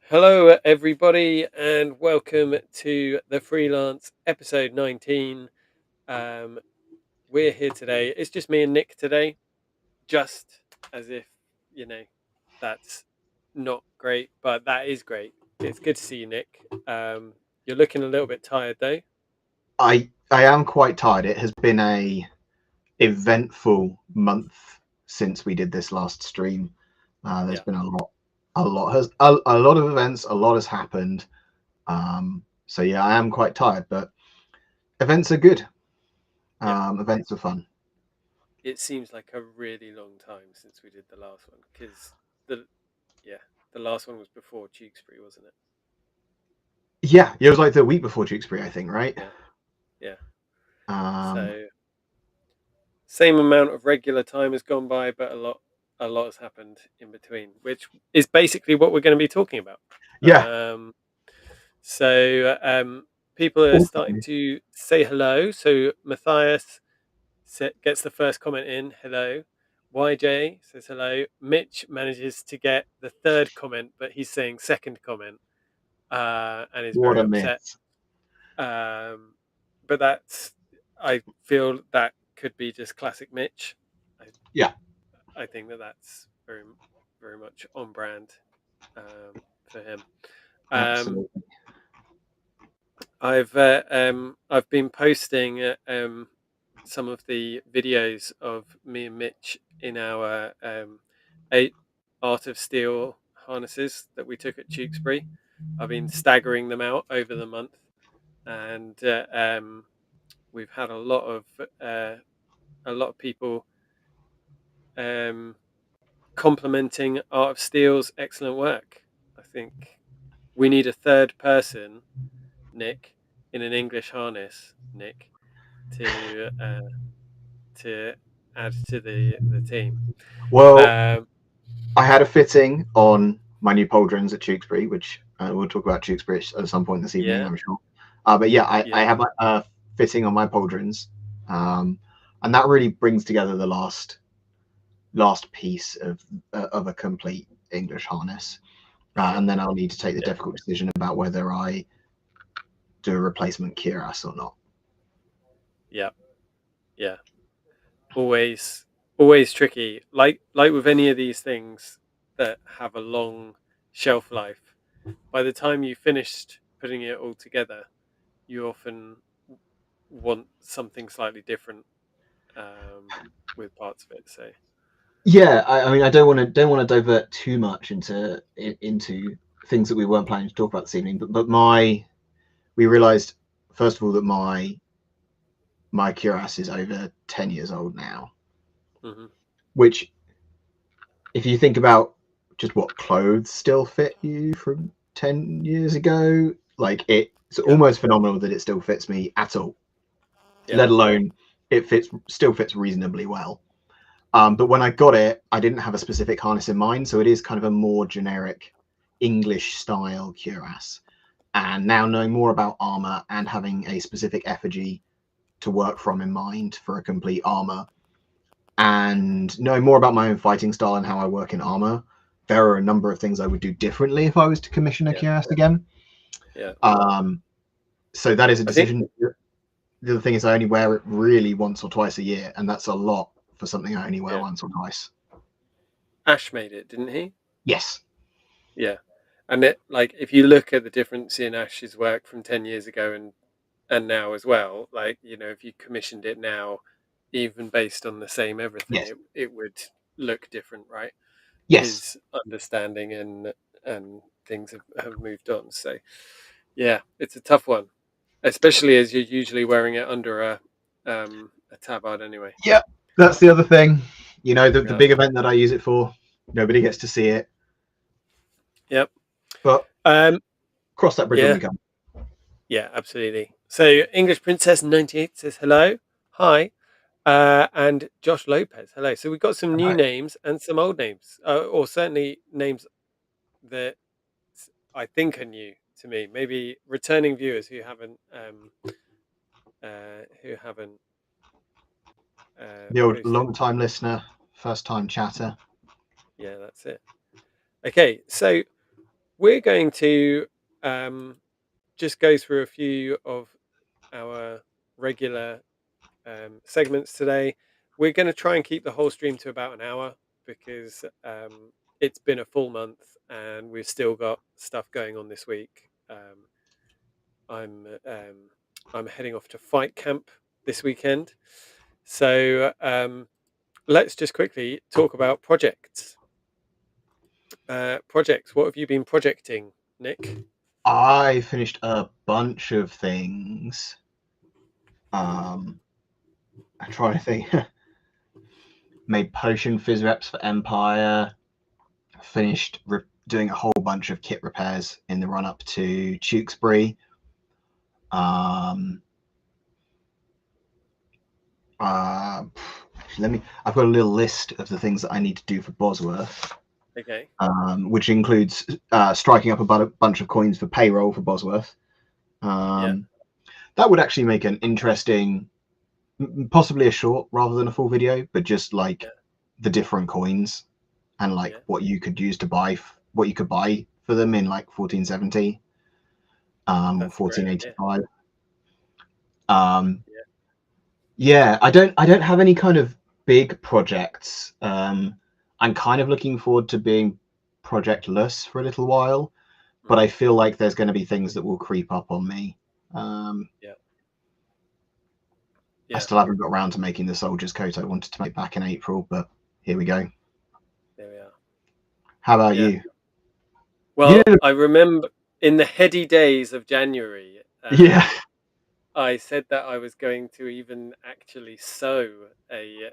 Hello, everybody, and welcome to the Freelance episode 19. Um, we're here today. It's just me and Nick today, just as if, you know, that's not great, but that is great. It's good to see you, Nick. You're looking a little bit tired, though. I am quite tired. It has been a eventful month since we did this last stream. There's been a lot of events. A lot has happened. So yeah, I am quite tired, but events are good. Events are fun. It seems like a really long time since we did the last one because the last one was before Tewkesbury, wasn't it? Yeah, it was like the week before Tewkesbury, I think, right? Yeah. Um, So same amount of regular time has gone by, but a lot has happened in between, which is basically what we're going to be talking about. yeah. So people are Also, starting to say hello. So Matthias gets the first comment in. Hello. YJ says hello. Mitch manages to get the third comment, but he's saying second comment, and is what very a upset. miss. But I feel that could be just classic Mitch. I, Yeah, I think that's very, very much on brand for him. Um, absolutely. I've been posting some of the videos of me and Mitch in our 8 Art of Steel harnesses that we took at Tewkesbury. I've been staggering them out over the month, and we've had a lot of people complimenting Art of Steel's excellent work. I think we need a third person, Nick, in an English harness, Nick, to add to the team. Well, Um, I had a fitting on my new pauldrons at Tewkesbury, which we'll talk about Tewkesbury at some point this evening, yeah, I'm sure. But yeah, I yeah, have a fitting on my pauldrons, and that really brings together the last piece of a complete English harness. yeah, And then I'll need to take the difficult decision about whether I do a replacement cuirass or not. yeah, yeah. Always, always tricky. Like with any of these things that have a long shelf life. By the time you finished putting it all together, you often want something slightly different with parts of it. So Yeah, I mean, I don't want to divert too much into things that we weren't planning to talk about this evening, but we realised first of all that my cuirass is over 10 years old now, mm-hmm. which if you think about just what clothes still fit you from 10 years ago, like it's Yeah, almost phenomenal that it still fits me at all, yeah, let alone it still fits reasonably well. But when I got it, I didn't have a specific harness in mind, so it is kind of a more generic English style cuirass. And now knowing more about armor and having a specific effigy to work from in mind for a complete armor, and knowing more about my own fighting style and how I work in armor, there are a number of things I would do differently if I was to commission a yeah, cuirass again. yeah. So that is a I think decision. The other thing is I only wear it really once or twice a year, and that's a lot for something I only wear yeah. once or twice. Ash made it, didn't he? Yes. Yeah, and it like if you look at the difference in Ash's work from 10 years ago and now as well, like if you commissioned it now, even based on the same everything, Yes. it would look different, right? Yes. His understanding and things have moved on. So yeah, it's a tough one, especially as you're usually wearing it under a tabard anyway. Yep. That's the other thing. You know, the Yeah. big event that I use it for, nobody gets to see it. Yep. But Um. cross that bridge when Yeah. we come. Yeah. Absolutely. So English Princess 98 says hello, hi, and Josh Lopez, hello. So we've got some new names and some old names, or certainly names that I think are new to me. Maybe returning viewers who haven't The old posted. long time listener, first time chatter. Yeah, that's it. Okay, so we're going to just go through a few of our regular segments today. We're going to try and keep the whole stream to about an hour because it's been a full month and we've still got stuff going on this week. I'm I'm heading off to fight camp this weekend, so let's just quickly talk about projects. Projects. What have you been projecting, Nick? I finished a bunch of things. I'm trying to think. Made potion fizz reps for Empire. Finished doing a whole bunch of kit repairs in the run up to Tewkesbury. Um, let me. I've got a little list of the things that I need to do for Bosworth. Okay. Which includes striking up a bunch of coins for payroll for Bosworth. Yeah. That would actually make an interesting, possibly a short rather than a full video, but just like the different coins and like what you could use to buy, what you could buy for them in like 1470 or 1485. Yeah, I don't have any kind of big projects. I'm kind of looking forward to being projectless for a little while, but I feel like there's going to be things that will creep up on me. I still haven't got around to making the soldier's coat I wanted to make back in April, but here we go. There we are. How about you? Well, I remember in the heady days of January, I said that I was going to even actually sew a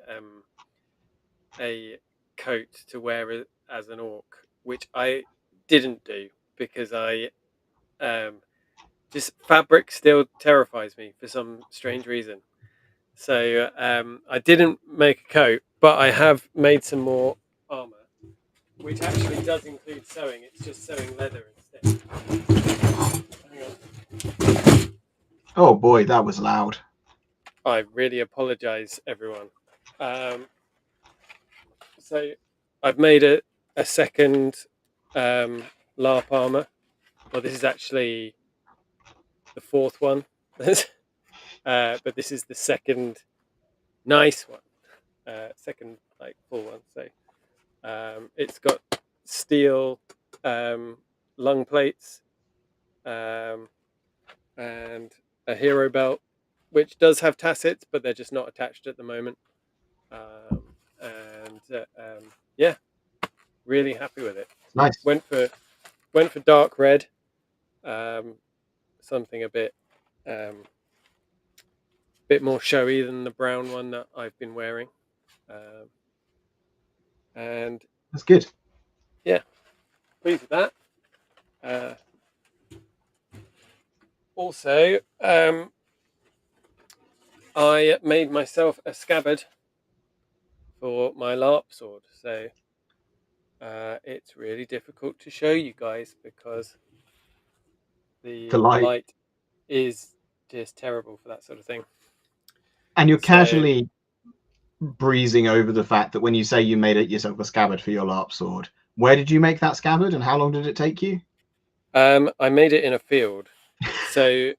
coat to wear as an orc, which I didn't do because I just fabric still terrifies me for some strange reason. So I didn't make a coat, but I have made some more armor, which actually does include sewing. It's just sewing leather instead. Hang on. Oh boy, that was loud. I really apologize, everyone. So I've made a second LARP armor. Well, this is actually the fourth one, but this is the second nice one, second like full one. So it's got steel lung plates and a hero belt, which does have tassets, but they're just not attached at the moment. Yeah, really happy with it. Nice. Went for dark red, something a bit more showy than the brown one that I've been wearing, and that's good. Yeah, pleased with that. Also, I made myself a scabbard for my LARP sword, so it's really difficult to show you guys because the light is just terrible for that sort of thing. And you're casually breezing over the fact that when you say you made it yourself a scabbard for your LARP sword, where did you make that scabbard and how long did it take you? I made it in a field. So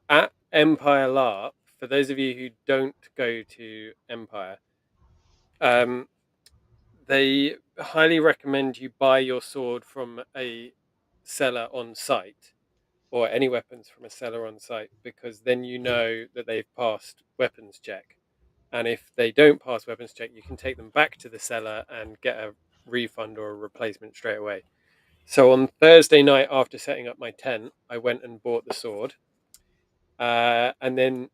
at Empire LARP, for those of you who don't go to Empire, they highly recommend you buy your sword from a seller on site, or any weapons from a seller on site, because then you know that they've passed weapons check. And if they don't pass weapons check, you can take them back to the seller and get a refund or a replacement straight away. So on Thursday night, after setting up my tent, I went and bought the sword. And then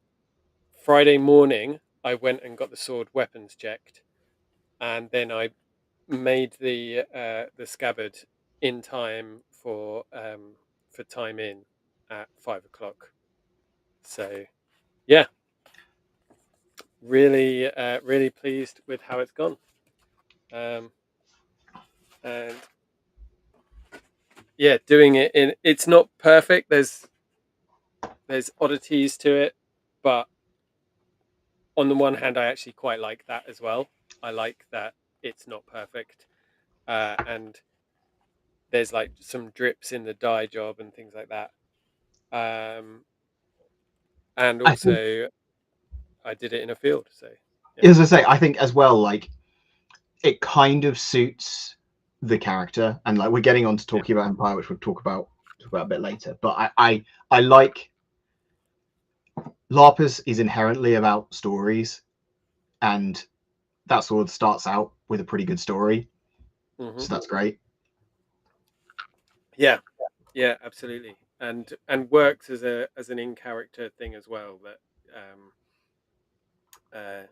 Friday morning, I went and got the sword weapons checked. And then I made the scabbard in time for time in at 5 o'clock. So yeah, really really pleased with how it's gone. And yeah, doing it in, it's not perfect. There's oddities to it, but on the one hand, I actually quite like that as well. I like that it's not perfect, and there's like some drips in the dye job and things like that. And I think, also I did it in a field. So yeah, as I say, I think as well, like it kind of suits the character, and like we're getting on to yeah, talking about Empire, which we'll talk about a bit later. But I like LARPers is inherently about stories, and that sword starts out with a pretty good story, hmm so that's great. yeah, yeah, absolutely, and works as an in character thing as well. That um,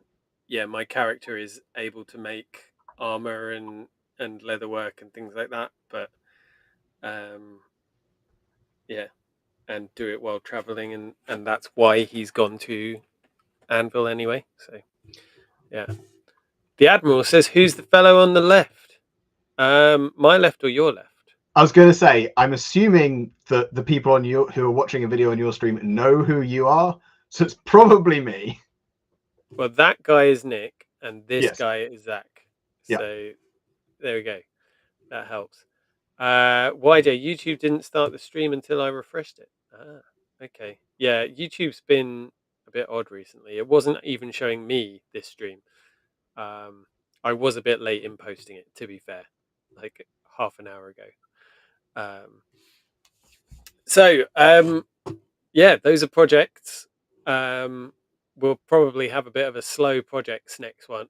yeah, my character is able to make armor and leatherwork and things like that, but um, yeah, and do it while traveling, and that's why he's gone to Anvil anyway. So yeah, the admiral says, "Who's the fellow on the left? My left or your left?" I was going to say, I'm assuming that the people on you who are watching a video on your stream know who you are, so it's probably me. Well, that guy is Nick, and this Yes. guy is Zach. Yeah. So there we go. That helps. YJ, YouTube didn't start the stream until I refreshed it. Ah, okay. Yeah, YouTube's been a bit odd recently. It wasn't even showing me this stream. Um, I was a bit late in posting it, to be fair, like half an hour ago. Um, so yeah, those are projects. We'll probably have a bit of a slow projects next one.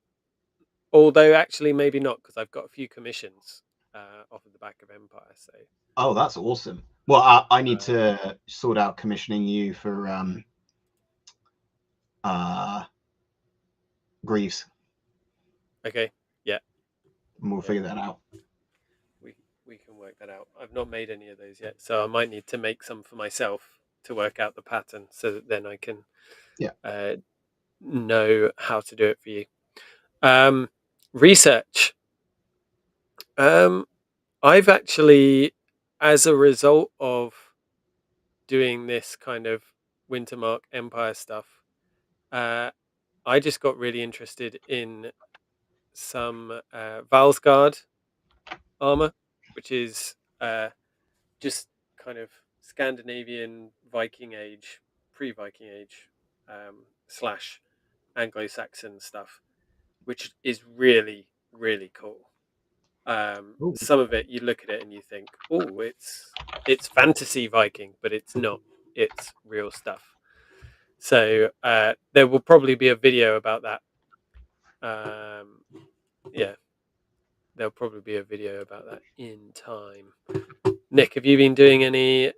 Although actually maybe not because I've got a few commissions off of the back of Empire. So Oh, that's awesome. Well, I need uh, to sort out commissioning you for uh, Greaves, okay, yeah, and we'll yeah, figure that out. we we can work that out. I've not made any of those yet, so I might need to make some for myself to work out the pattern, so that then I can Yeah. uh, know how to do it for you. Um, Research. Um, I've actually, as a result of doing this kind of Wintermark Empire stuff, uh, I just got really interested in some Valsgard armor, which is just kind of Scandinavian Viking Age, pre-Viking Age slash Anglo-Saxon stuff, which is really really cool. Ooh. Some of it, you look at it and you think, "Oh, it's fantasy Viking," but it's not. It's real stuff. So there will probably be a video about that. Um, yeah, there'll probably be a video about that in time. Nick, have you been doing any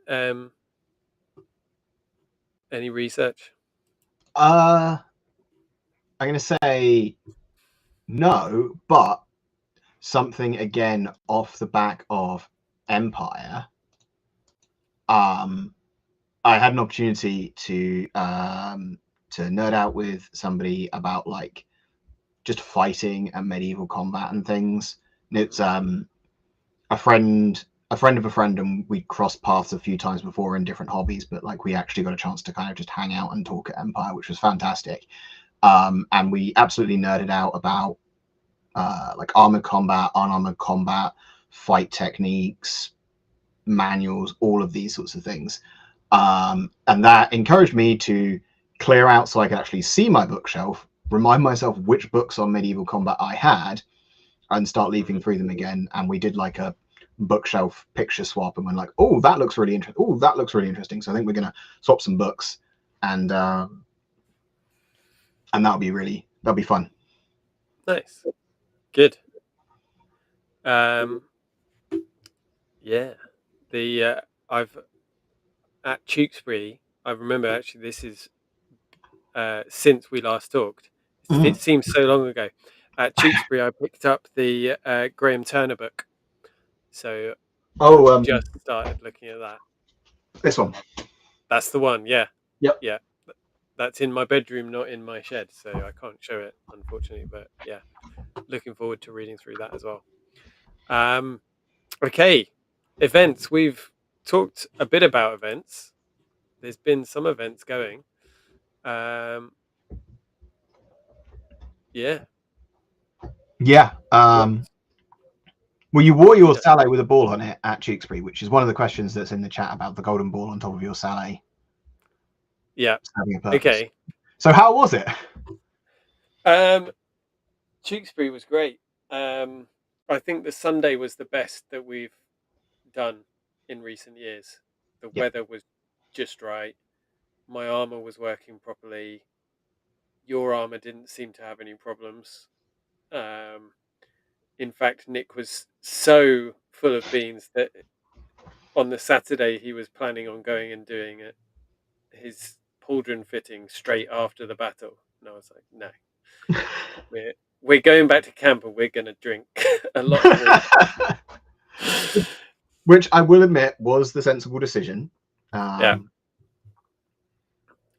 research? Uh, I'm going to say no, but something again off the back of Empire. Um, I had an opportunity to nerd out with somebody about like just fighting and medieval combat and things. And it's a friend of a friend, and we crossed paths a few times before in different hobbies, but like we actually got a chance to kind of just hang out and talk at Empire, which was fantastic. And we absolutely nerded out about like armored combat, unarmored combat, fight techniques, manuals, all of these sorts of things. And that encouraged me to clear out so I could actually see my bookshelf, remind myself which books on medieval combat I had, and start leafing Mhm. through them again. And we did like a bookshelf picture swap, and we're like, oh, that looks really interesting. Oh, that looks really interesting. So I think we're gonna swap some books, and that'll be fun. Nice, good. Um, yeah, the I've at Tewkesbury. I remember actually this is since we last talked. It Mhm. seems so long ago. At Tewkesbury, I picked up the Graham Turner book, so I've Oh, just started looking at that. this one. That's the one. Yeah, Yep. yeah. That's in my bedroom, not in my shed, so I can't show it, unfortunately. But yeah, looking forward to reading through that as well. Um, okay, events. We've talked a bit about events. There's been some events going. Um, yeah. Yeah. What? Well, you wore your Yeah. sallet with a ball on it at Tewkesbury, which is one of the questions that's in the chat about the golden ball on top of your sallet Yeah. having a purpose. Okay. So how was it? Tewkesbury was great. I think the Sunday was the best that we've done in recent years. The Yeah. weather was just right. My armor was working properly. Your armor didn't seem to have any problems. Um, in fact, Nick was so full of beans that on the Saturday he was planning on going and doing it, his pauldron fitting straight after the battle. And I was like, no, we're going back to camp and we're going to drink a lot of water. Which I will admit was the sensible decision. Yeah, Um,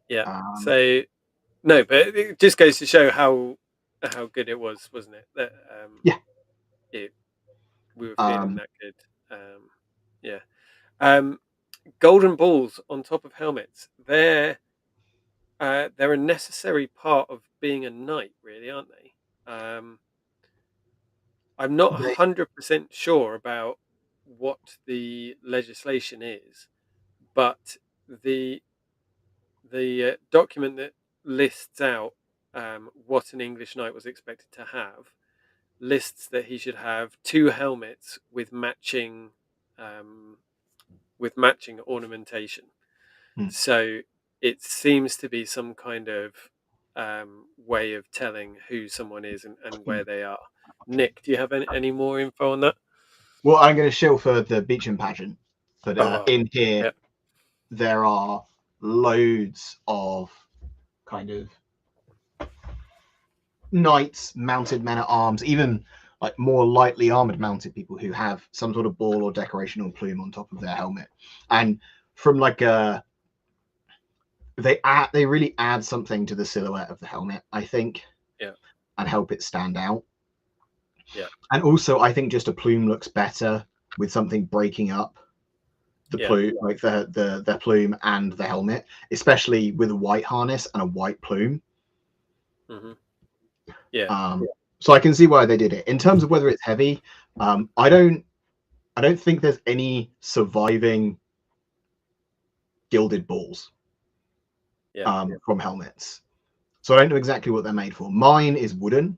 yeah. um, So no, but it just goes to show how good it was, wasn't it? That yeah. it we were feeling Um, that good. Yeah. Um, golden balls on top of helmets. They're a necessary part of being a knight, really, aren't they? I'm not they, 100% sure about what the legislation is, but the the document that lists out what an English knight was expected to have lists that he should have two helmets um, with matching ornamentation. hmm. So it seems to be some kind of way of telling who someone is and where they are. Nick, do you have any more info on that? Well, I'm going to shill for the Beecham pageant, but Oh, in here yeah, there are loads of kind of knights, mounted men at arms, even like more lightly armored mounted people who have some sort of ball or decoration or plume on top of their helmet. And from like a they really add something to the silhouette of the helmet, I think, yeah, and help it stand out. yeah, And also I think just a plume looks better with something breaking up the yeah, plume, like the plume and the helmet, especially with a white harness and a white plume. hmm yeah, So I can see why they did it. In terms of whether it's heavy, um, I don't I don't think there's any surviving gilded balls yeah, from helmets. So I don't know exactly what they're made for. Mine is wooden,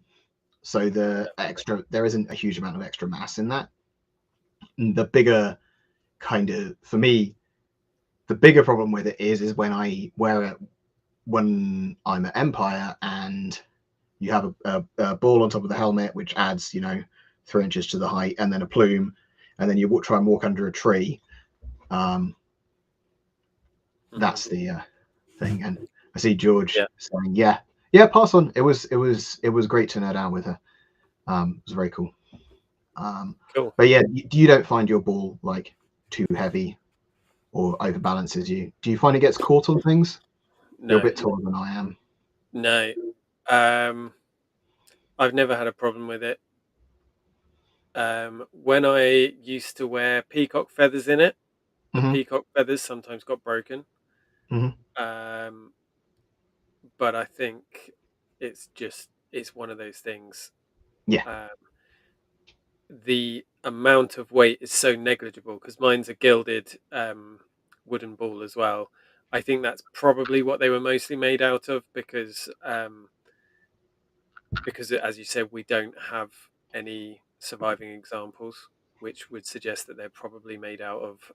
so there isn't a huge amount of extra mass in that. And the bigger kind of for me, the bigger problem with it is when I wear it when I'm at Empire and you have a ball on top of the helmet which adds 3 inches to the height, and then a plume, and then you try and walk under a tree. Um, hmm that's the thing. And I see George yeah. saying, "Yeah, yeah, pass on. It was great to nerd out with her. It was very cool. Cool. But yeah, you don't find your ball like too heavy or overbalances you? Do you find it gets caught on things? You're a No, bit taller than I am. no. Um, I've never had a problem with it. When I used to wear peacock feathers in it, the Hmm. peacock feathers sometimes got broken. Hmm. Um, but I think it's one of those things. Yeah. Um, the amount of weight is so negligible because mine's a gilded wooden ball as well. I think that's probably what they were mostly made out of because as you said, we don't have any surviving examples, which would suggest that they're probably made out of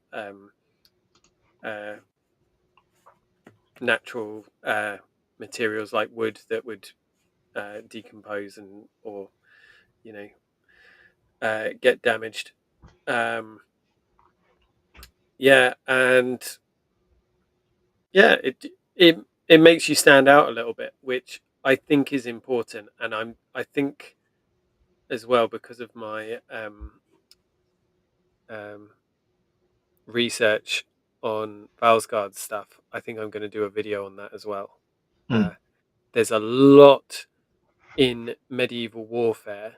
uh, natural materials like wood that would decompose and or you know get damaged. Um, yeah, and yeah, it makes you stand out a little bit, which I think is important, and I think as well because of my um, research on Valsgard stuff. I think I'm going to do a video on that as well. Mm. Uh, there's a lot in medieval warfare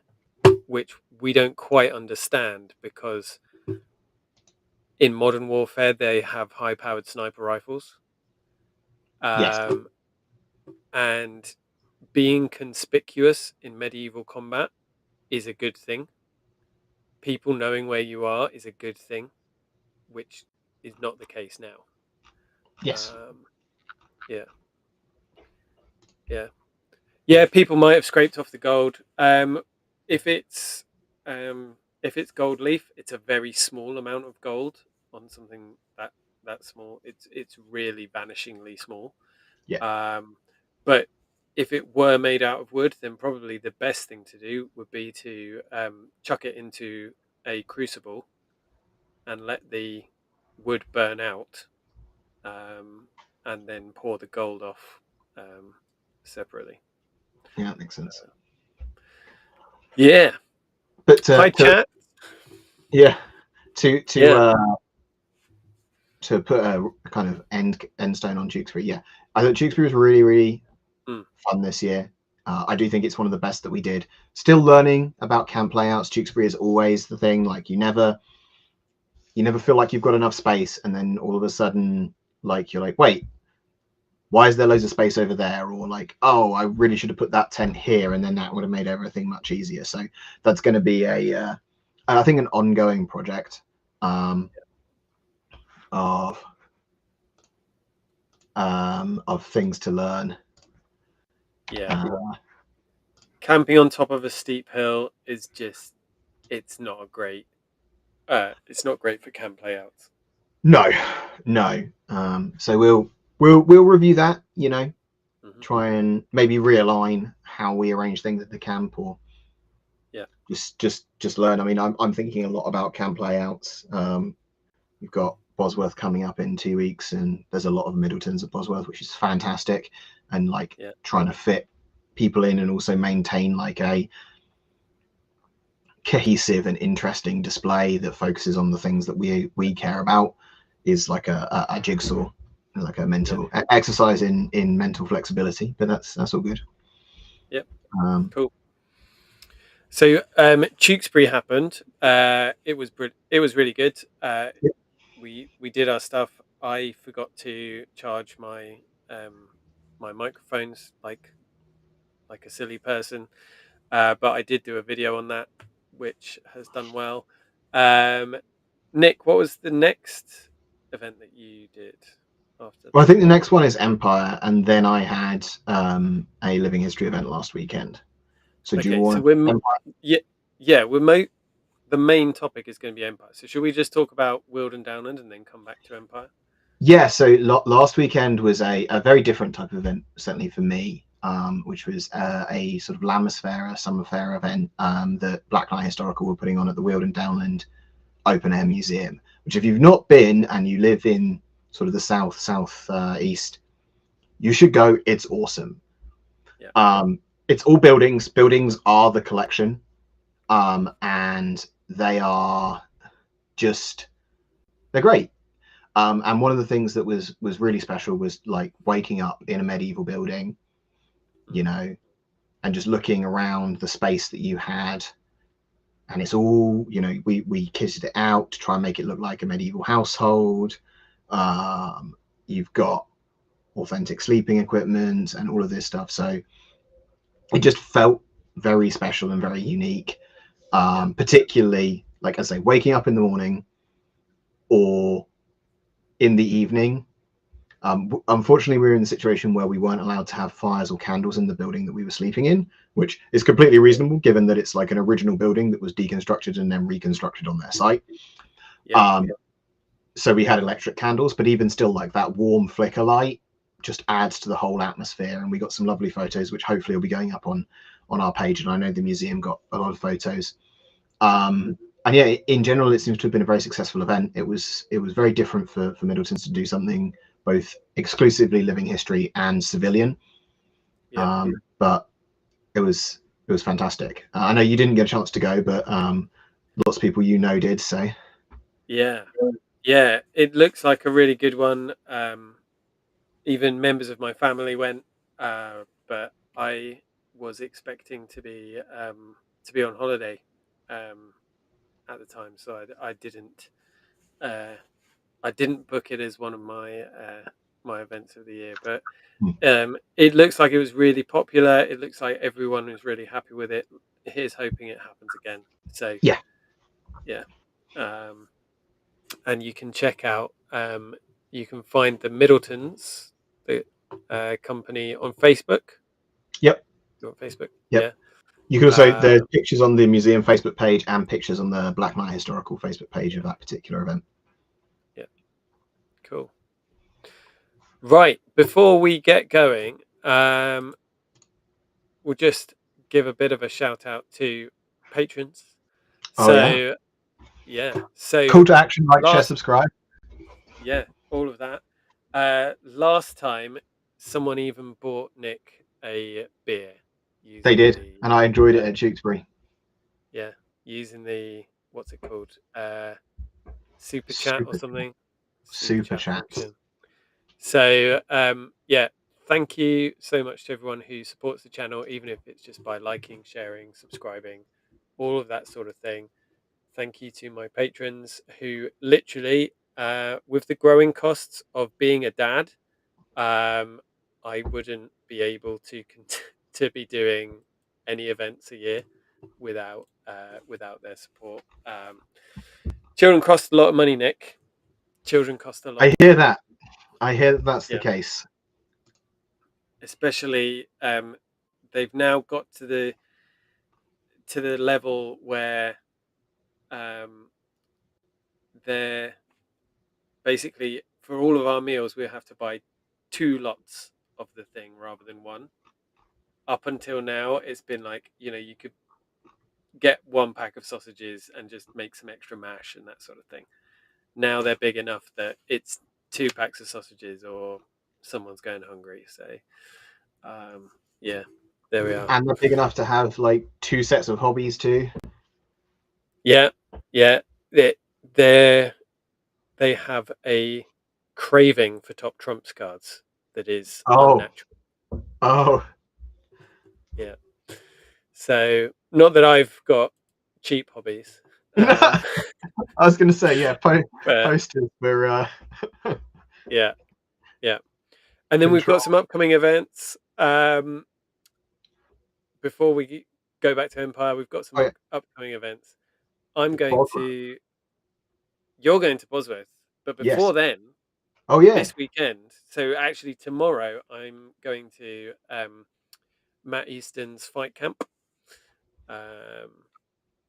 which we don't quite understand because in modern warfare they have high-powered sniper rifles, Yes. um, and being conspicuous in medieval combat is a good thing people knowing where you are is a good thing, which is not the case now. Yes. Um, yeah, yeah, yeah. People might have scraped off the gold. If it's if it's gold leaf, it's a very small amount of gold on something that small. It's really vanishingly small. Yeah. Um, but if it were made out of wood, then probably the best thing to do would be to chuck it into a crucible and let the wood burn out, um, and then pour the gold off um, separately. Yeah, that makes sense. Yeah. But Hi, chat. yeah, to to Yeah. uh, to put a kind of end stone on Tewkesbury, yeah, I thought Tewkesbury was really Mm. fun this year. I do think it's one of the best that we did. Still learning about camp layouts. Tewkesbury is always the thing. Like you never feel like you've got enough space, and then all of a sudden, like you're like, wait, why is there loads of space over there? Or like, oh, I really should have put that tent here, and then that would have made everything much easier. So that's going to be I think, an ongoing project of things to learn. Yeah. Camping on top of a steep hill is just, it's not a great, it's not great for camp layouts. No, no. So we'll review that. You know, Hmm. try and maybe realign how we arrange things at the camp, or Yeah. just learn. I mean, I'm thinking a lot about camp layouts. We've got Bosworth coming up in 2 weeks, and there's a lot of Middletons at Bosworth, which is fantastic. And like Yeah. trying to fit people in and also maintain like a cohesive and interesting display that focuses on the things that we care about is like a jigsaw, like a Yeah. mental exercise in mental flexibility. But that's all good. Yep. Um, Cool. So Tewkesbury happened. It was really good. We did our stuff. I forgot to charge my microphones like a silly person, but I did do a video on that, which has done well. Um, Nick, what was the next event that you did after well, I that? think the next one is Empire, and then I had a living history event last weekend. So do you Okay, so want Empire? yeah, the main topic is going to be Empire. So should we just talk about Wild and Downland and then come back to Empire? Yeah, so last weekend was a very different type of event, certainly for me, which was a sort of Lammas Fair, a summer fair event that Blacklight Historical were putting on at the Weald and Downland Open Air Museum. Which, if you've not been and you live in sort of the southeast, you should go. It's awesome. Yeah, It's all buildings. Buildings are the collection, and they are just they're great. And one of the things that was really special was like waking up in a medieval building, you mm, know, and just looking around the space that you had. And it's all, you know, we kitted it out to try and make it look like a medieval household. You've got authentic sleeping equipment and all of this stuff. So it just felt very special and very unique. yeah, Particularly, like I say, waking up in the morning or in the evening. Unfortunately, we were in the situation where we weren't allowed to have fires or candles in the building that we were sleeping in, which is completely reasonable given that it's like an original building that was deconstructed and then reconstructed on their site. yeah, Um, so we had electric candles, but even still, like that warm flicker light just adds to the whole atmosphere. And we got some lovely photos, which hopefully will be going up on our page. And I know the museum got a lot of photos. And yeah, in general, it seems to have been a very successful event. It was very different for Middletons to do something both exclusively living history and civilian. yeah, But it was fantastic. I know you didn't get a chance to go, but lots of people did. So yeah, yeah. It looks like a really good one. Even members of my family went, but I was expecting to be on holiday um, at the time, so I didn't. Uh, I didn't book it as one of my events of the year, but it looks like it was really popular. It looks like everyone was really happy with it. Here's hoping it happens again. So yeah, Yeah. And you can check out. You can find the Middletons, the company, on Facebook. Yep. You're on Facebook, Yep. yeah. You can also, Uh, there's pictures on the museum Facebook page and pictures on the Black Knight Historical Facebook page yeah, of that particular event. yeah, cool. Right, before we get going, we'll just give a bit of a shout out to patrons. Oh yeah. So yeah, so Call to action: like, share, last subscribe. yeah, all of that. Last time, someone even bought Nick a beer They using did, the and I enjoyed it uh, at Tewkesbury. yeah, using the, what's it called, super chat or Super, something, super super chat chats. function. So yeah, thank you so much to everyone who supports the channel, even if it's just by liking, sharing, subscribing, all of that sort of thing. Thank you to my patrons who literally, with the growing costs of being a dad, I wouldn't be able to to be doing any events a year without their support. Children cost a lot of money, Nick. Children cost a lot I of hear money. that. I hear that that's the Yeah, case. especially they've now got to the level where um, they're basically, for all of our meals we have to buy two lots of the thing rather than one. Up until now, it's been like, you could get one pack of sausages and just make some extra mash and that sort of thing. Now they're big enough that it's two packs of sausages or someone's going hungry. So um, yeah, there we are. And they're big enough to have like two sets of hobbies too. Yeah, yeah. They they they have a craving for top trumps cards that is Oh, unnatural. oh. Yeah. So not that I've got cheap hobbies, um, I was going to say, yeah, but posters for yeah, yeah. And then we've got control. some upcoming events. Before we go back to Empire, we've got some Oh yeah, upcoming events. I'm going Bosworth. to, you're going to Bosworth, but before Yes. then, Oh yeah. this weekend, so actually tomorrow, I'm going to Matt Easton's fight camp. Um,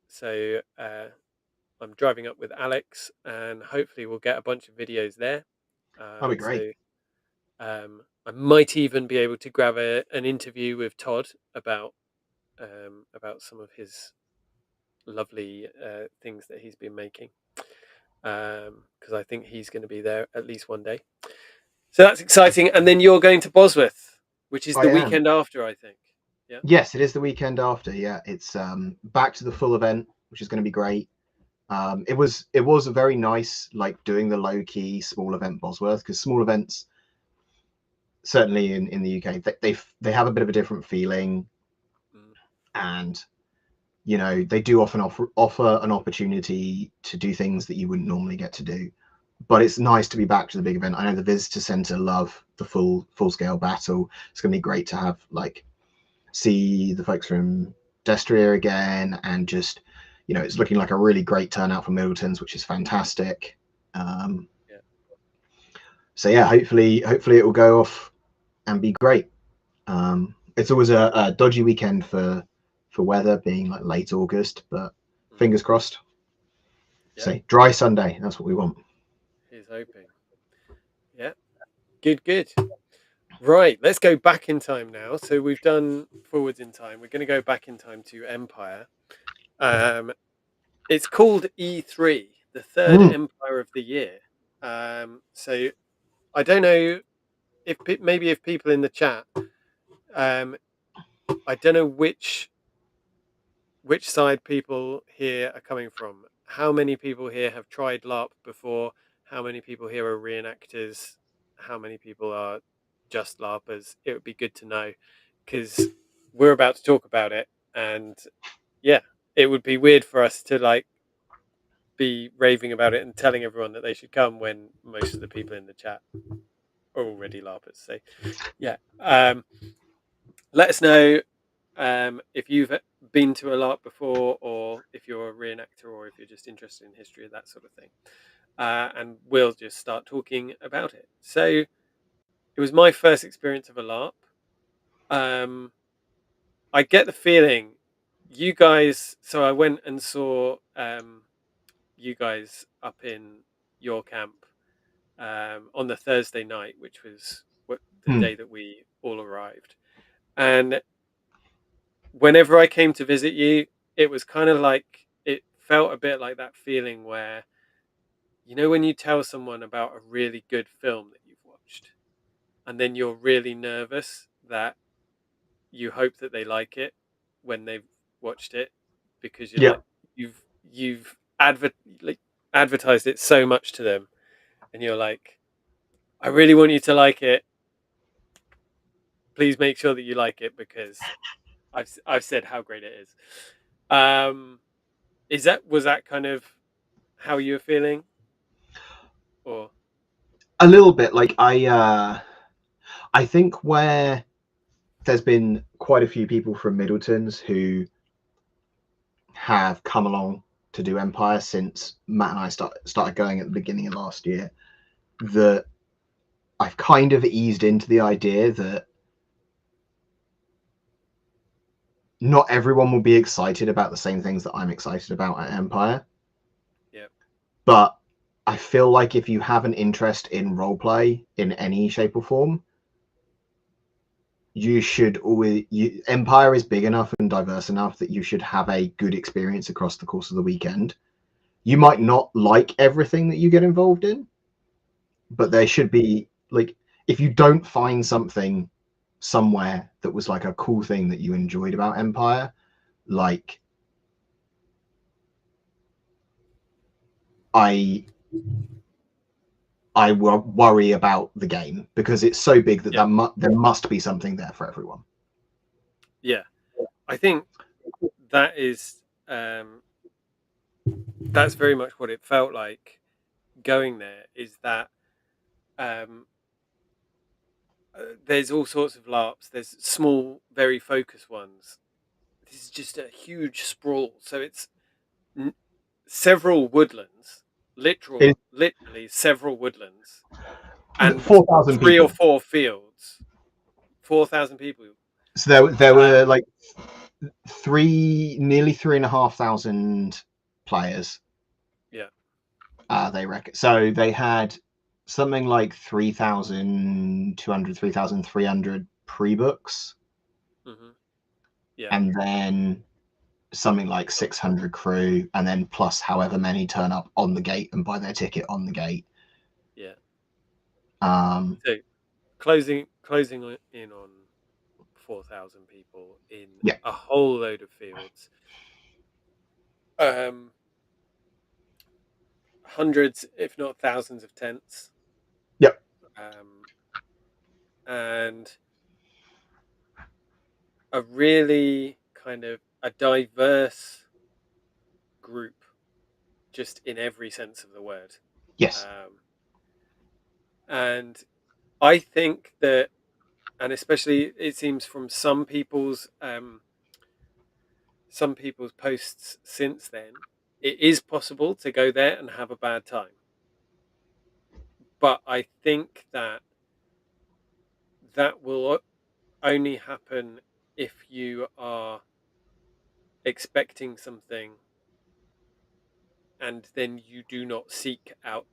so I'm driving up with Alex, and hopefully we'll get a bunch of videos there. That'd be great. So I might even be able to grab an interview with Todd about some of his lovely things that he's been making, because I think he's going to be there at least one day. So that's exciting. And then you're going to Bosworth, which is I the am. weekend after, I think. Yeah. Yes, it is the weekend after. Yeah, it's back to the full event, which is going to be great. It was a very nice, like, doing the low key small event Bosworth, because small events, certainly in the UK, they have a bit of a different feeling, Mm, and they do often offer an opportunity to do things that you wouldn't normally get to do. But it's nice to be back to the big event. I know the visitor center love the full scale battle. It's going to be great to have, like, see the folks from Destria again, and just it's looking like a really great turnout for Middletons, which is fantastic. Um, yeah. so yeah, hopefully it will go off and be great. It's always a dodgy weekend for weather, being like late August, but Mm, fingers crossed. yeah. So dry Sunday, that's what we want. He's hoping. Yeah. Good, good. Right. Let's go back in time now. So we've done forwards in time. We're going to go back in time to Empire. Um, it's called E3, the third Mm. Empire of the year. So I don't know if maybe if people in the chat, um, I don't know which side people here are coming from. How many people here have tried LARP before? How many people here are reenactors? How many people are just LARPers? It would be good to know, because we're about to talk about it, and yeah, it would be weird for us to like be raving about it and telling everyone that they should come when most of the people in the chat are already LARPers. So yeah, let us know if you've been to a LARP before, or if you're a reenactor, or if you're just interested in history, that sort of thing. And we'll just start talking about it. So it was my first experience of a LARP. Um, I get the feeling you guys. So I went and saw you guys up in your camp on the Thursday night, which was the Hmm. day that we all arrived. And whenever I came to visit you, it was kind of like it felt a bit like that feeling where when you tell someone about a really good film that you've watched, and then you're really nervous that you hope that they like it when they've watched it, because you're Yeah. like you've like advertised it so much to them, and you're like, I really want you to like it. Please make sure that you like it, because I've said how great it is. Um, was that kind of how you were feeling, or A little bit. Like I think where there's been quite a few people from Middleton's who have come along to do Empire since Matt and I started going at the beginning of last year, that I've kind of eased into the idea that not everyone will be excited about the same things that I'm excited about at Empire. yeah, But I feel like if you have an interest in roleplay in any shape or form, you should always. Empire is big enough and diverse enough that you should have a good experience across the course of the weekend. You might not like everything that you get involved in, but mm, there should be, like, if you don't find something somewhere that was like a cool thing that you enjoyed about Empire, like I I worry about the game because it's so big that yeah, there must be something there for everyone. yeah. I think that is that's very much what it felt like going there. Is that um, there's all sorts of LARPs. There's small, very focused ones. This is just a huge sprawl. So it's n- several woodlands, literally several woodlands, and 4,000 three or people. four fields. 4,000 people. So there Uh, were like nearly 3,500 players. yeah. They reckon. So they had something like 3,200, 3,300 pre-books, Hmm. Yeah. and then something like 600 crew, and then plus however many turn up on the gate and buy their ticket on the gate. Yeah. Um, So closing in on 4,000 people in yeah, a whole load of fields. Um, Hundreds, if not thousands, of tents. yep, Um, and a really kind of a diverse group, just in every sense of the word. yes, Um, and I think that, and especially it seems from some people's posts since then, it is possible to go there and have a bad time. But I think that that will only happen if you are expecting something, and then you do not seek out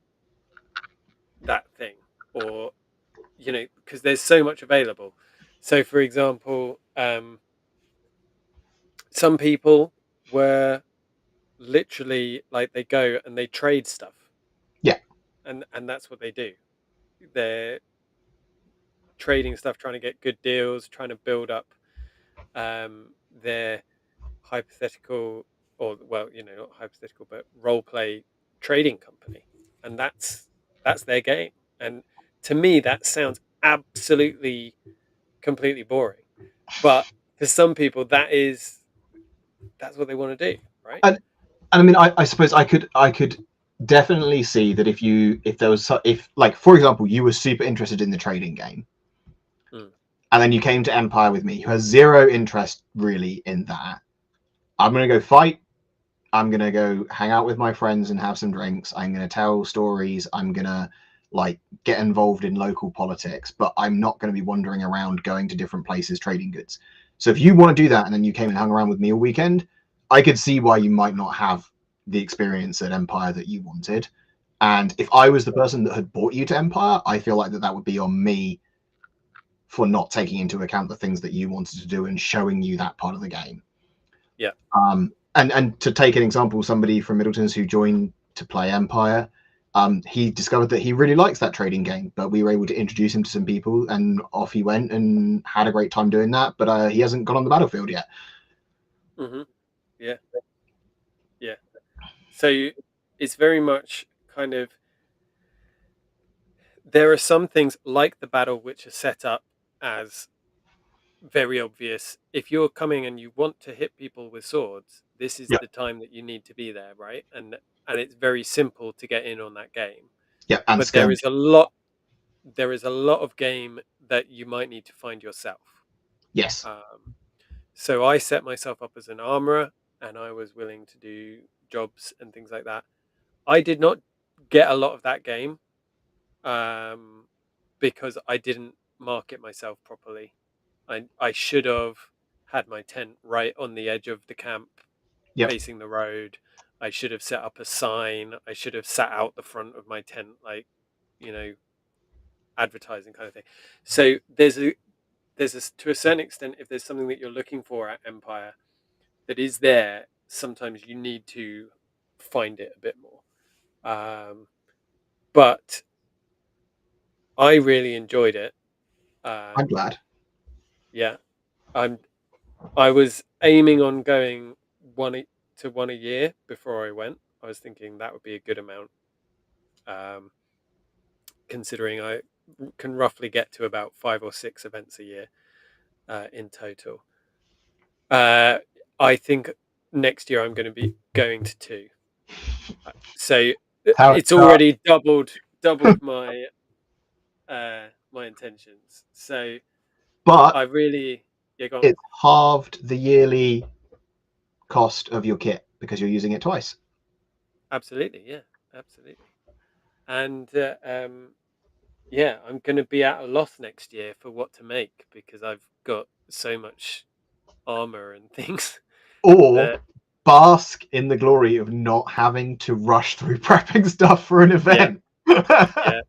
that thing, or because there's so much available. So for example, some people were literally like, they go and they trade stuff, yeah. and that's what they do. They're trading stuff, trying to get good deals, trying to build up their hypothetical, or, well, not hypothetical, but role play trading company, and that's their game. And to me, that sounds absolutely completely boring, but for some people, that's what they want to do, right? And I mean, I suppose I could definitely see that if there was if, like, for example, you were super interested in the trading game, Mm. and then you came to Empire with me, who has zero interest really in that, I'm going to go fight. I'm going to go hang out with my friends and have some drinks. I'm going to tell stories. I'm going to like get involved in local politics, but I'm not going to be wandering around going to different places trading goods. So if you want to do that and then you came and hung around with me all weekend, I could see why you might not have the experience at Empire that you wanted. And if I was the person that had brought you to Empire, I feel like that would be on me for not taking into account the things that you wanted to do and showing you that part of the game. Yeah. And to take an example, somebody from Middleton's who joined to play Empire, he discovered that he really likes that trading game, but we were able to introduce him to some people, and off he went and had a great time doing that. But he hasn't got on the battlefield yet. Mm-hmm. Yeah. Yeah. So it's very much kind of, there are some things like the battle which are set up as very obvious. If you're coming and you want to hit people with swords, this is Yeah, the time that you need to be there, right? And it's very simple to get in on that game. yeah, and But there is skirmish. a lot of game that you might need to find yourself. Yes, So I set myself up as an armorer, and I was willing to do jobs and things like that. I did not get a lot of that game, um, because I didn't market myself properly. I should have had my tent right on the edge of the camp, yep. facing the road. I should have set up a sign. I should have sat out the front of my tent, like, you know, advertising kind of thing. So there's a, to a certain extent, if there's something that you're looking for at Empire that is there, sometimes you need to find it a bit more. But I really enjoyed it. I'm Um, glad. yeah, I'm. I was aiming on going one a year before I went. I was thinking that would be a good amount, um, considering I can roughly get to about 5 or 6 events a year in total. Uh, I think next year I'm going to be going to 2. So How, it's already doubled my intentions. So but I really, yeah, go on. it's halved the yearly cost of your kit because you're using it twice. Absolutely, yeah, absolutely. And yeah, I'm going to be at a loss next year for what to make because I've got so much armor and things Or that, bask in the glory of not having to rush through prepping stuff for an yeah, event. yeah,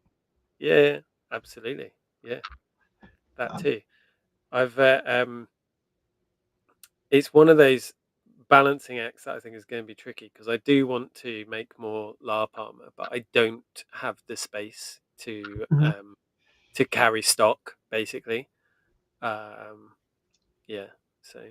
yeah, absolutely, yeah, that um, too. I've It's one of those balancing acts that I think is going to be tricky because I do want to make more LARP armor, but I don't have the space mhm. to carry stock basically. Um, yeah, so.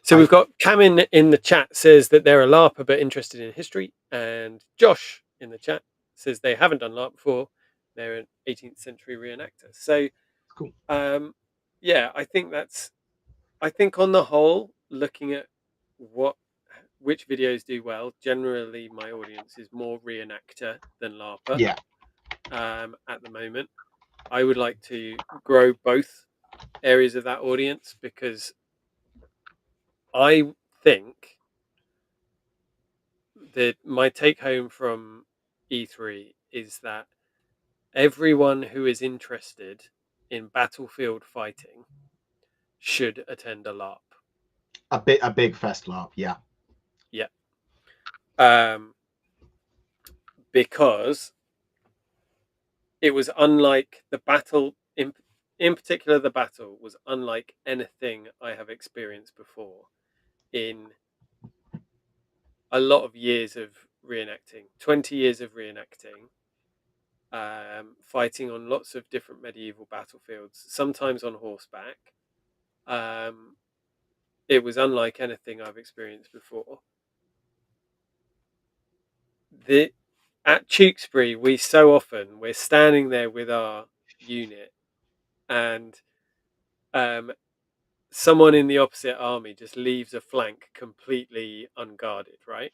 So I we've got Cam in the chat says that they're a LARPer but interested in history, and Josh in the chat says they haven't done LARP before. They're an 18th century reenactor. So cool. um, yeah, I think on the whole, looking at what which videos do well, generally my audience is more reenactor than LARPer Yeah, at the moment. I would like to grow both areas of that audience because I think that my take home from E3 is that everyone who is interested in battlefield fighting should attend a LARP. a big fest larp. Yeah, Yeah. Um, because it was unlike the battle, in particular, the battle was unlike anything I have experienced before in a lot of years of reenacting, 20 years of reenacting, fighting on lots of different medieval battlefields, sometimes on horseback. Um, it was unlike anything I've experienced before. The At Tewkesbury, we're standing there with our unit, and um, someone in the opposite army just leaves a flank completely unguarded, right?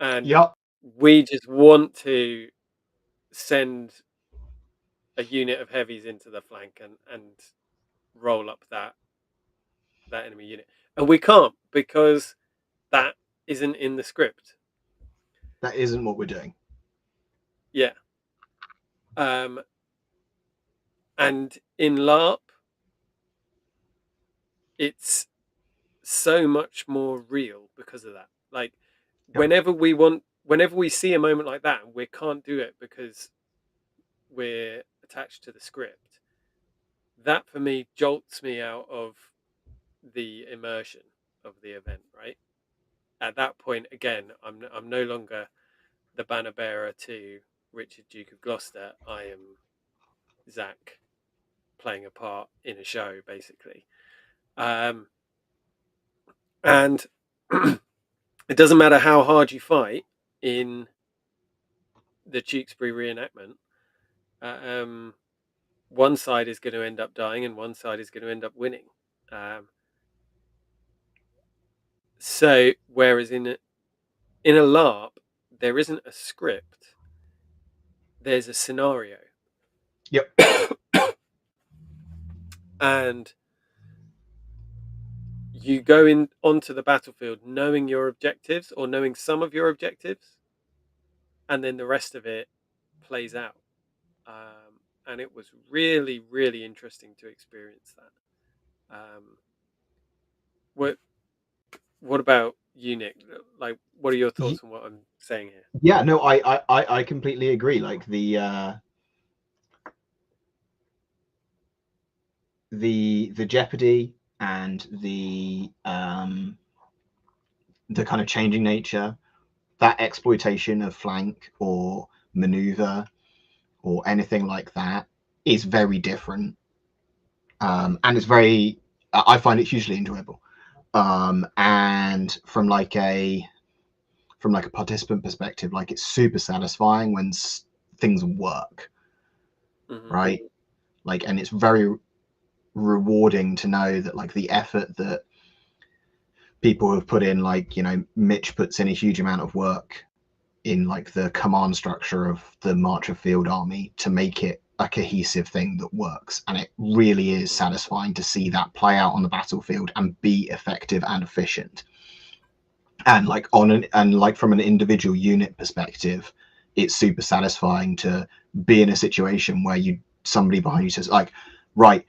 And yep. we just want to send a unit of heavies into the flank and roll up that enemy unit, and we can't because that isn't in the script. That isn't what we're doing. Yeah. And in LARP, it's so much more real because of that. Like, Yep. whenever we see a moment like that, and we can't do it because we're attached to the script, that for me jolts me out of the immersion of the event. Right at that point, again, I'm no longer the banner bearer to Richard, Duke of Gloucester. I am Zach playing a part in a show, basically. And it doesn't matter how hard you fight in the Tewkesbury reenactment. One side is going to end up dying, and one side is going to end up winning. So, whereas in a LARP, there isn't a script; there's a scenario. Yep. And you go in onto the battlefield knowing your objectives or knowing some of your objectives, and then the rest of it plays out. And it was really, really interesting to experience that. What about you, Nick? Like, what are your thoughts on what I'm saying here? Yeah, no, I completely agree. Like the jeopardy and the kind of changing nature, that exploitation of flank or maneuver or anything like that is very different, and it's very. I find it hugely enjoyable, and from like a participant perspective, like it's super satisfying when things work, Mm-hmm. right? Like, and it's very rewarding to know that like the effort that people have put in, like, you know, Mitch puts in a huge amount of work in like the command structure of the March of Field Army to make it a cohesive thing that works. And it really is satisfying to see that play out on the battlefield and be effective and efficient. And like and like from an individual unit perspective, it's super satisfying to be in a situation where somebody behind you says like, right,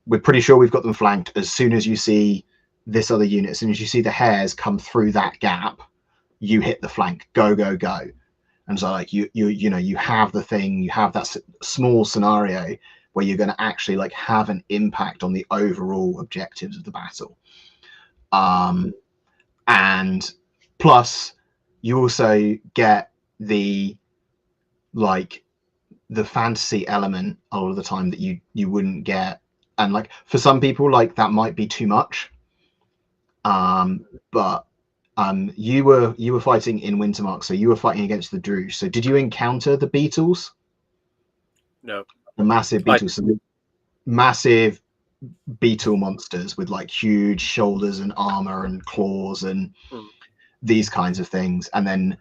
we're pretty sure we've got them flanked. As soon as you see this other unit, as soon as you see the hairs come through that gap, you hit the flank. Go, go, go. And so like you know, you have the thing, you have that small scenario where you're going to actually like have an impact on the overall objectives of the battle. And plus you also get the like the fantasy element a lot of the time that you wouldn't get. And like for some people, like that might be too much. But you were fighting in Wintermark, so you were fighting against the Druge. So did you encounter the beetles? No, The massive beetles, so massive beetle monsters with like huge shoulders and armor and claws and these kinds of things. And then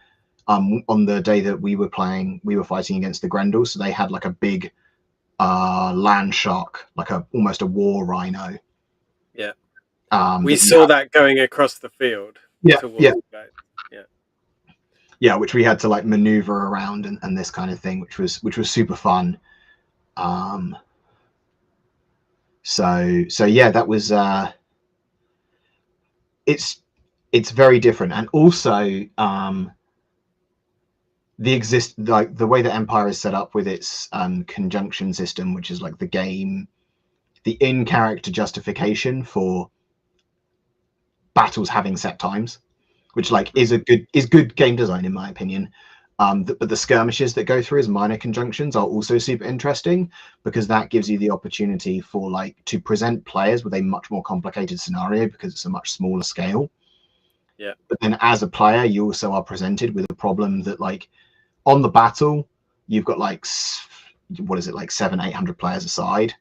on the day that we were playing, we were fighting against the Grendels, so they had like a big land shark, like almost a war rhino. Yeah. We saw that going across the field towards the boat. Yeah, which we had to like maneuver around and this kind of thing, which was super fun. So yeah, that was it's very different. And also the way that Empire is set up with its conjunction system, which is like the in-character justification for battles having set times, which like is good game design in my opinion. But the skirmishes that go through as minor conjunctions are also super interesting, because that gives you the opportunity for like to present players with a much more complicated scenario because it's a much smaller scale. Yeah. But then as a player, you also are presented with a problem that like on the battle, you've got like what is it, like 700-800 players aside.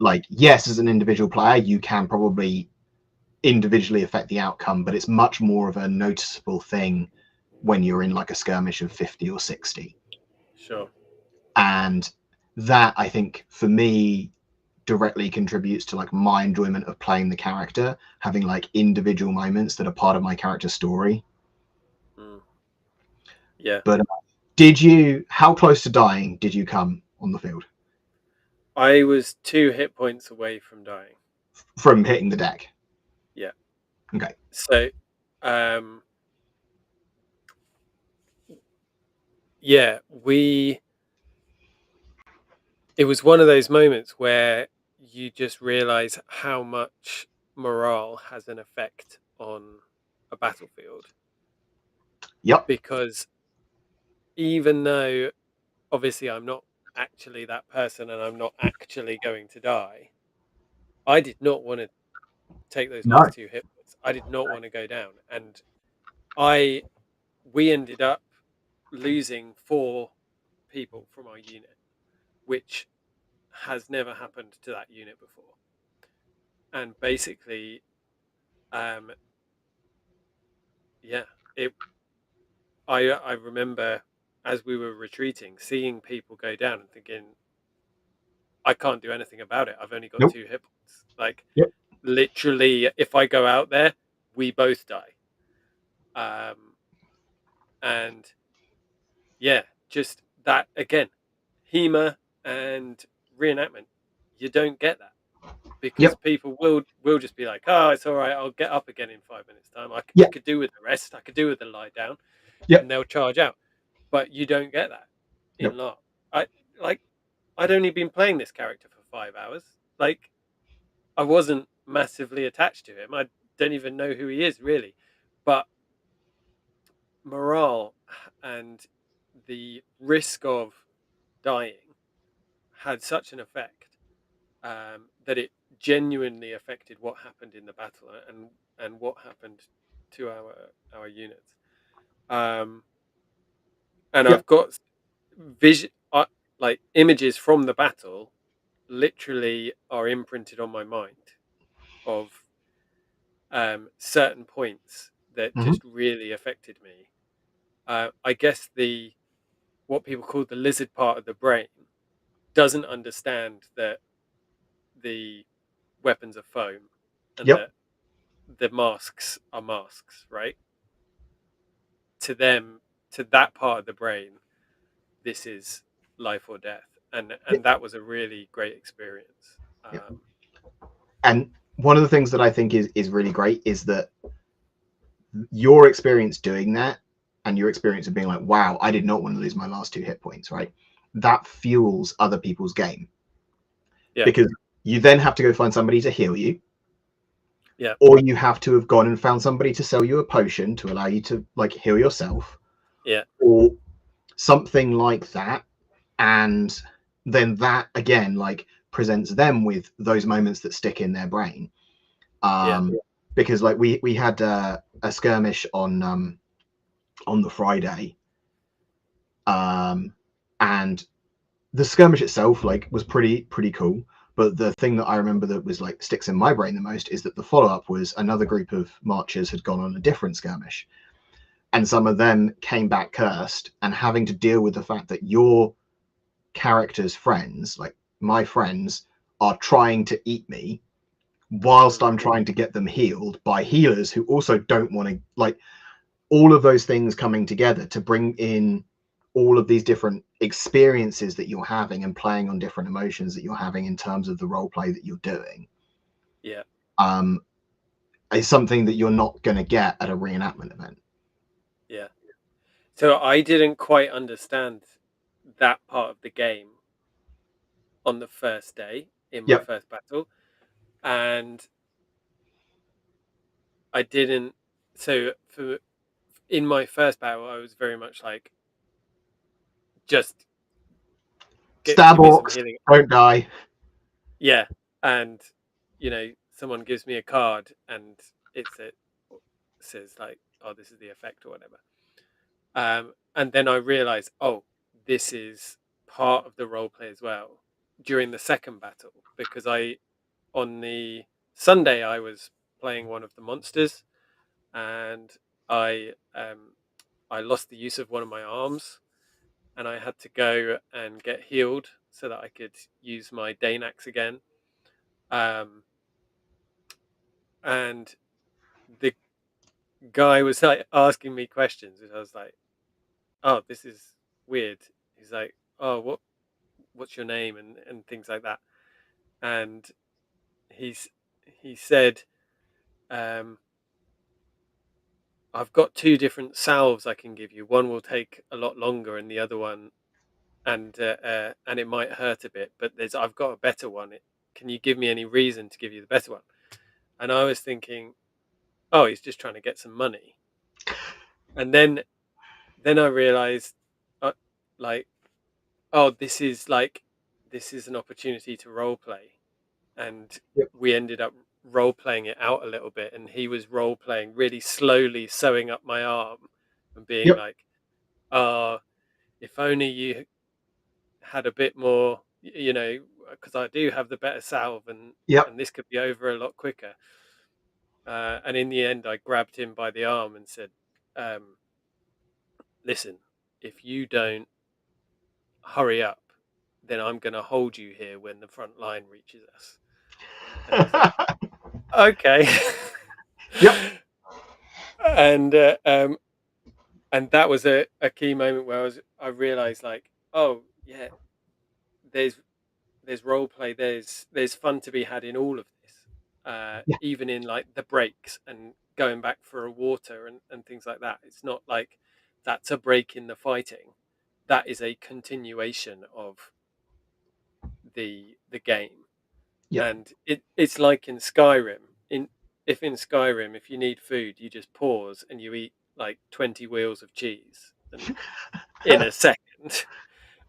Like, yes, as an individual player, you can probably individually affect the outcome, but it's much more of a noticeable thing when you're in like a skirmish of 50 or 60. Sure. And that, I think, for me, directly contributes to like my enjoyment of playing the character, having like individual moments that are part of my character's story. Mm. Yeah. But did you? How close to dying did you come on the field I was 2 hit points away from dying. from hitting the deck? Yeah. Okay. So, um, yeah, it was one of those moments where you just realize how much morale has an effect on a battlefield, Yep. because even though obviously I'm not actually that person and I'm not actually going to die, I did not want to take those No. last 2 hit points. I did not want to go down, and I we ended up losing 4 people from our unit, which has never happened to that unit before. And basically, um, yeah, it. I remember as we were retreating, seeing people go down and thinking, I can't do anything about it. I've only got Nope. 2 hit points. Like Yep. literally, if I go out there, we both die. Um, and yeah, just that again, HEMA and reenactment. You don't get that because Yep. people will just be like, "Oh, it's all right. I'll get up again in 5 minutes time. I Yep. could do with the rest. I could do with the lie down," and Yep. they'll charge out. But you don't get that in Nope. LARP. I like. I'd only been playing this character for 5 hours. Like I wasn't massively attached to him. I don't even know who he is really, but morale and the risk of dying had such an effect, that it genuinely affected what happened in the battle, and what happened to our units. Um, and Yep. I've got vision, like images from the battle, literally are imprinted on my mind of certain points that Hmm. just really affected me. I guess the what people call the lizard part of the brain doesn't understand that the weapons are foam and Yep. that the masks are masks, right? To them, to that part of the brain, this is life or death, and Yep. that was a really great experience. Yep. Um, And one of the things that I think is really great is that your experience doing that and your experience of being like, wow, I did not want to lose my last 2 hit points, right? That fuels other people's game yeah, because you then have to go find somebody to heal you, yeah, or you have to have gone and found somebody to sell you a potion to allow you to like heal yourself, yeah, or something like that. And then that again, like presents them with those moments that stick in their brain. yeah, Because like we had a skirmish on the Friday, and the skirmish itself like was pretty cool. But the thing that I remember that was like sticks in my brain the most is that the follow up was another group of marchers had gone on a different skirmish, and some of them came back cursed, and having to deal with the fact that your character's friends, like my friends, are trying to eat me whilst mm, I'm trying to get them healed by healers who also don't want to, like, all of those things coming together to bring in all of these different experiences that you're having and playing on different emotions that you're having in terms of the role play that you're doing, yeah, um, is something that you're not going to get at a reenactment event. yeah. So I didn't quite understand that part of the game on the first day in my Yep. first battle, and I didn't. So for in my first battle, I was very much like, just Stab give me some orcs, healing. don't die. Yeah, and someone gives me a card and it says like, "Oh, this is the effect" or whatever. And then I realized, oh, this is part of the role play as well during the second battle, because I on the Sunday I was playing one of the monsters, and I lost the use of one of my arms, and I had to go and get healed so that I could use my Dane axe again. um, and the guy was like asking me questions, and I was like, "Oh, this is weird." He's like, "Oh, what's your name?" and things like that. And he's he said, um, "I've got two different salves I can give you. One will take a lot longer, and the other one, and it might hurt a bit. But I've got a better one. Can you give me any reason to give you the better one?" And I was thinking, "Oh, he's just trying to get some money." And then I realized, uh, like, oh, this is an opportunity to role play, and Yep. we ended up role playing it out a little bit, and he was role playing really slowly, sewing up my arm, and being Yep. like, "Ah, if only you had a bit more, because I do have the better salve, Yep. and this could be over a lot quicker." And in the end, I grabbed him by the arm and said, um, "Listen, if you don't hurry up, then I'm going to hold you here when the front line reaches us." And he was like, "Okay." Yep. and uh, um, and that was a key moment where I realized, like, oh yeah, there's there's role play, there's fun to be had in all of this, Yeah. even in like the breaks and going back for a water and things like that. It's not like that's a break in the fighting. That is a continuation of the game. Yep. And it's like in Skyrim. In Skyrim, if you need food, you just pause and you eat like 20 wheels of cheese and in a second.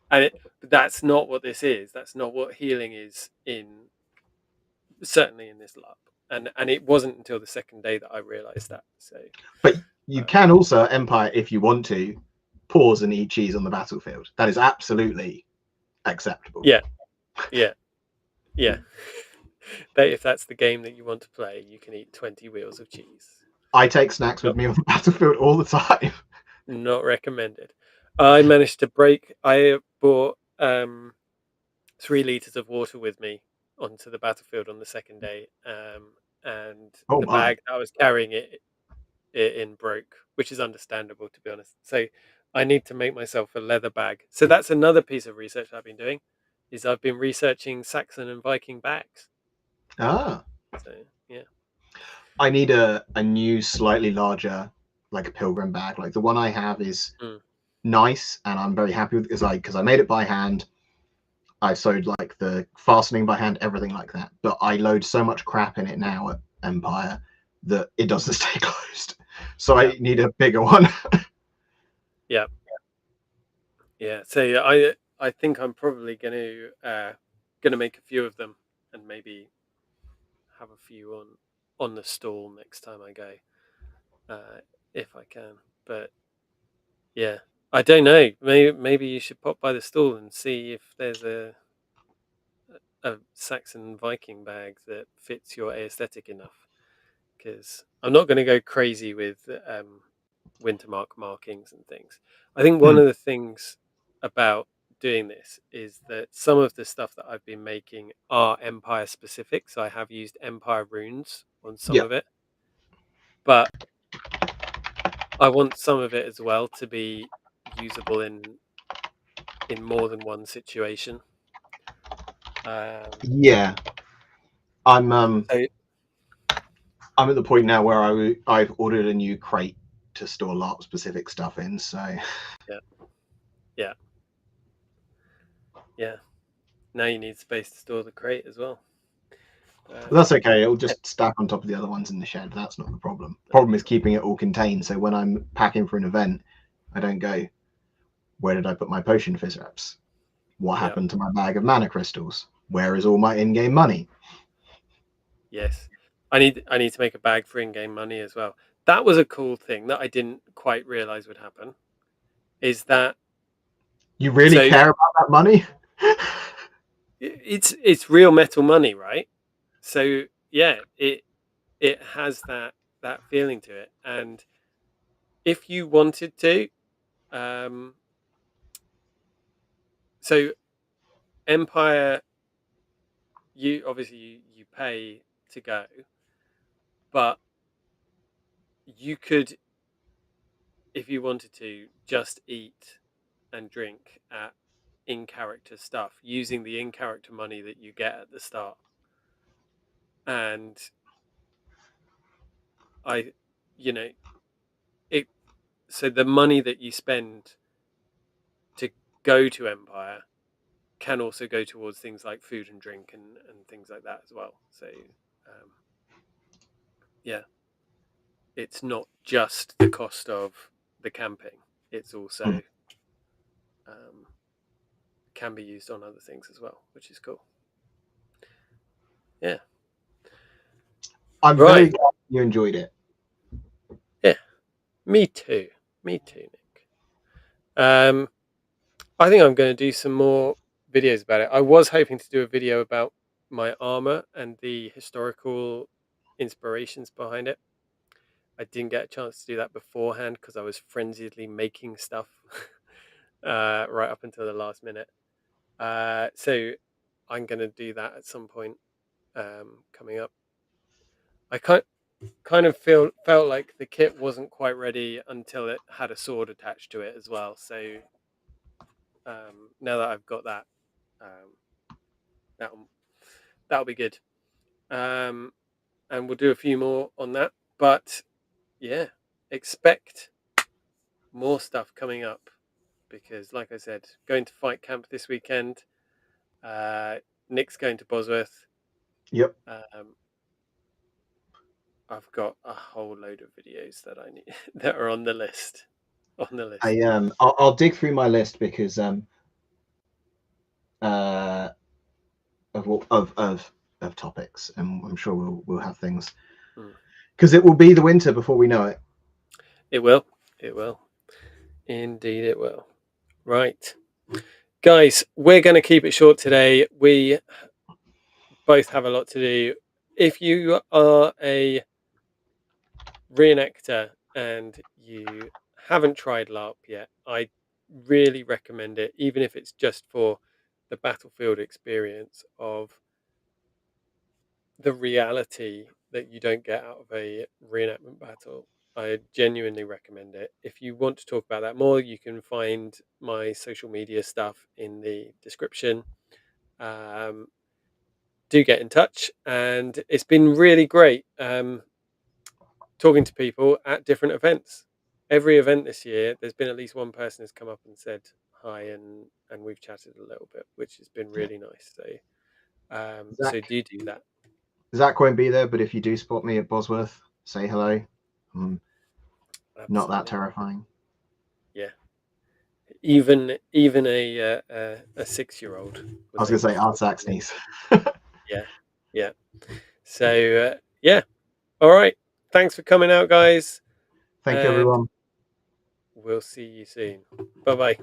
But that's not what this is. That's not what healing is, in certainly in this LARP. And it wasn't until the second day that I realized that. So But you um, can also Empire, if you want to, pause and eat cheese on the battlefield. That is absolutely acceptable. yeah, yeah, yeah. If that's the game that you want to play, you can eat 20 wheels of cheese. I take snacks with Not me on the battlefield all the time. not recommended. I managed to break. I bought 3 liters of water with me onto the battlefield on the second day, and Oh the my. bag that I was carrying it in broke, which is understandable, to be honest. So I need to make myself a leather bag. So that's another piece of research I've been doing. Is I've been researching Saxon and Viking bags. Ah. So yeah. I need a new, slightly larger, like a pilgrim bag. Like the one I have is Mm, nice, and I'm very happy with because I made it by hand. I sewed like the fastening by hand, everything like that. But I load so much crap in it now at Empire that it doesn't stay closed. So yeah. I need a bigger one. Yeah. Yeah. So yeah, I think I'm probably gonna make a few of them and maybe have a few on the stall next time I go, uh, if I can. But yeah, I don't know. Maybe you should pop by the stall and see if there's a Saxon Viking bag that fits your aesthetic enough. Because I'm not going to go crazy with Wintermark markings and things. I think one Mm, of the things about doing this is that some of the stuff that I've been making are Empire specific. So I have used Empire runes on some yeah. of it, but I want some of it as well to be usable in more than one situation. Um, Yeah. I'm so I'm at the point now where I've ordered a new crate to store LARP specific stuff in. So yeah, yeah, yeah. Now you need space to store the crate as well. but that's okay. It'll Yeah, just stack on top of the other ones in the shed. That's not the problem. The problem is keeping it all contained. So when I'm packing for an event, I don't go, where did I put my potion fizz wraps? What yeah, happened to my bag of mana crystals? Where is all my in-game money? yes. I need to make a bag for in-game money as well. That was a cool thing that I didn't quite realize would happen. Is that You really so? care about that money? It's real metal money, right? So yeah, it has that feeling to it, and if you wanted to, um, so Empire you obviously you pay to go, but you could, if you wanted to, just eat and drink at in character stuff using the in character money that you get at the start. And I, you know, it so the money that you spend to go to Empire can also go towards things like food and drink and things like that as well. So yeah, it's not just the cost of the camping; it's Hmm. also um, can be used on other things as well, which is cool. Yeah. I'm very Right. glad you enjoyed it. Yeah. Me too. Me too, Nick. Um, I think I'm going to do some more videos about it. I was hoping to do a video about my armor and the historical inspirations behind it. I didn't get a chance to do that beforehand because I was frenziedly making stuff right up until the last minute. So I'm going to do that at some point coming up. I kind of felt like the kit wasn't quite ready until it had a sword attached to it as well. So now that I've got that, um, that'll that'll be good. Um, and we'll do a few more on that. But yeah, expect more stuff coming up because, like I said, going to fight camp this weekend. Uh, Nick's going to Bosworth. Yep. Um, I've got a whole load of videos that I need that are on the list. On the list. I'll dig through my list because uh of topics, and I'm sure we'll have things Mm. because it will be the winter before we know it. It will. It will. Indeed, it will. Right. Guys, we're going to keep it short today. We both have a lot to do. If you are a reenactor and you haven't tried LARP yet, I really recommend it, even if it's just for the battlefield experience of the reality that you don't get out of a reenactment battle. I genuinely recommend it. If you want to talk about that more, you can find my social media stuff in the description. Um, do get in touch, and it's been really great talking to people at different events. Every event this year, there's been at least one person who's come up and said hi, and we've chatted a little bit, which has been Yeah. really nice. So Zach do that. Zach won't be there, but if you do spot me at Bosworth, say hello. I'm not that Absolutely, terrifying. yeah. Even a 6-year-old I was was gonna able say to Art talk Zach to me. sneeze. Yeah, yeah. So yeah, all right. Thanks for coming out, guys, Thank you, and everyone. we'll see you soon. Bye bye.